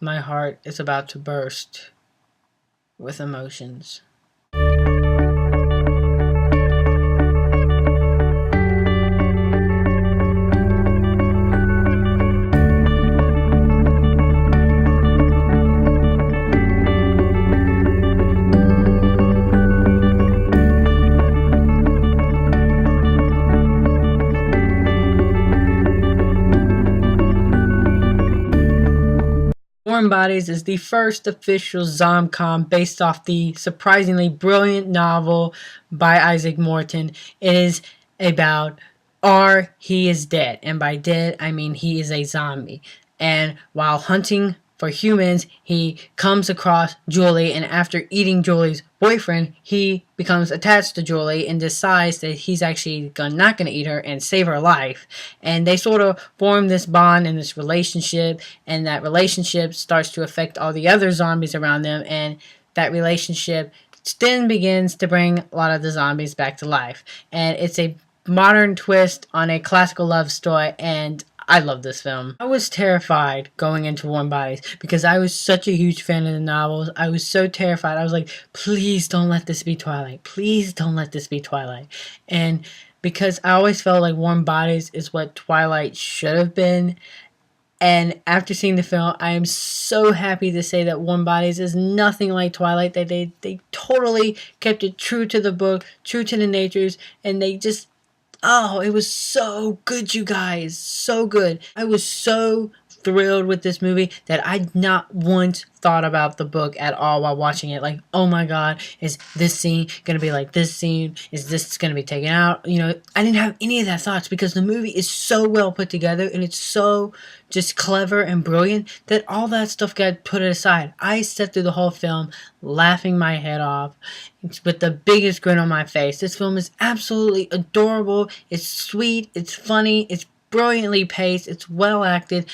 My heart is about to burst with emotions. Warm Bodies is the first official Zomcom based off the surprisingly brilliant novel by Isaac Morton. It is about R. He is dead, and by dead I mean he is a zombie. And while hunting for humans, he comes across Julie, and after eating Julie's boyfriend, he becomes attached to Julie and decides that he's actually not going to eat her and save her life. And they sort of form this bond and this relationship, and that relationship starts to affect all the other zombies around them, and that relationship then begins to bring a lot of the zombies back to life. And it's a modern twist on a classical love story, and I love this film. I was terrified going into Warm Bodies because I was such a huge fan of the novels. I was so terrified. I was like, please don't let this be Twilight. Please don't let this be Twilight. And because I always felt like Warm Bodies is what Twilight should have been. And after seeing the film, I am so happy to say that Warm Bodies is nothing like Twilight. That they totally kept it true to the book, true to the natures, and they just, oh, it was so good, you guys. So good. I was so thrilled with this movie that I not once thought about the book at all while watching it. Like, oh my god, is this scene gonna be like this scene? Is this gonna be taken out? You know, I didn't have any of that thoughts because the movie is so well put together and it's so just clever and brilliant that all that stuff got put aside. I sat through the whole film laughing my head off with the biggest grin on my face. This film is absolutely adorable. It's sweet. It's funny. It's brilliantly paced. It's well acted.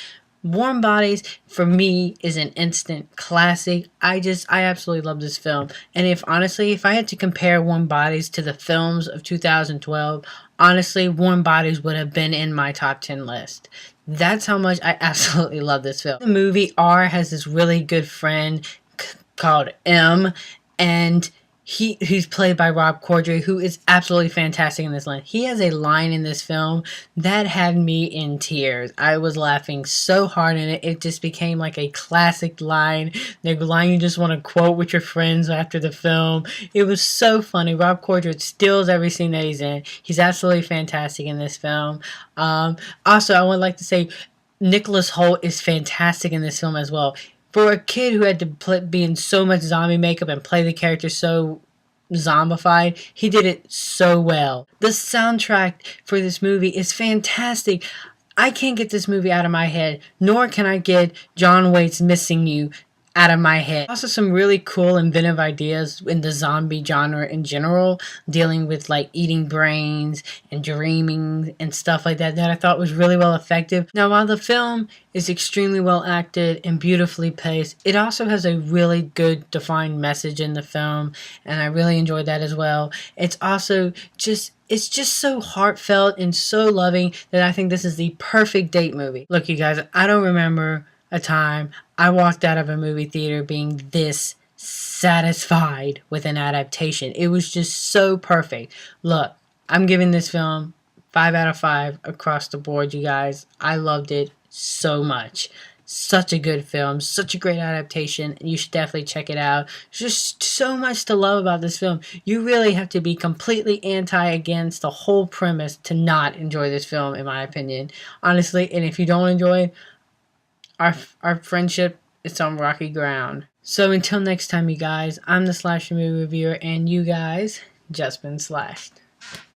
Warm Bodies, for me, is an instant classic. I absolutely love this film. And if I had to compare Warm Bodies to the films of 2012, honestly, Warm Bodies would have been in my top 10 list. That's how much I absolutely love this film. The movie, R has this really good friend called M, and he's played by Rob Corddry, who is absolutely fantastic in this line. He has a line in this film that had me in tears. I was laughing so hard in it. It just became like a classic line. The line you just want to quote with your friends after the film. It was so funny. Rob Corddry steals every scene that he's in. He's absolutely fantastic in this film. Also, I would like to say Nicholas Hoult is fantastic in this film as well. For a kid who had to be in so much zombie makeup and play the character so zombified, he did it so well. The soundtrack for this movie is fantastic. I can't get this movie out of my head, nor can I get John Waite's Missing You out of my head. Also, some really cool inventive ideas in the zombie genre in general, dealing with like eating brains and dreaming and stuff like that I thought was really well effective. Now, while the film is extremely well acted and beautifully paced, it also has a really good defined message in the film, and I really enjoyed that as well. It's also just so heartfelt and so loving that I think this is the perfect date movie. Look, you guys, I don't remember a time I walked out of a movie theater being this satisfied with an adaptation. It was just so perfect. Look, I'm giving this film 5 out of 5 across the board, you guys. I loved it so much. Such a good film, such a great adaptation. You should definitely check it out. There's just so much to love about this film. You really have to be completely against the whole premise to not enjoy this film, in my opinion. Honestly, and if you don't enjoy it, our friendship is on rocky ground. So until next time, you guys, I'm the Slasher Movie Reviewer, and you guys just been slashed.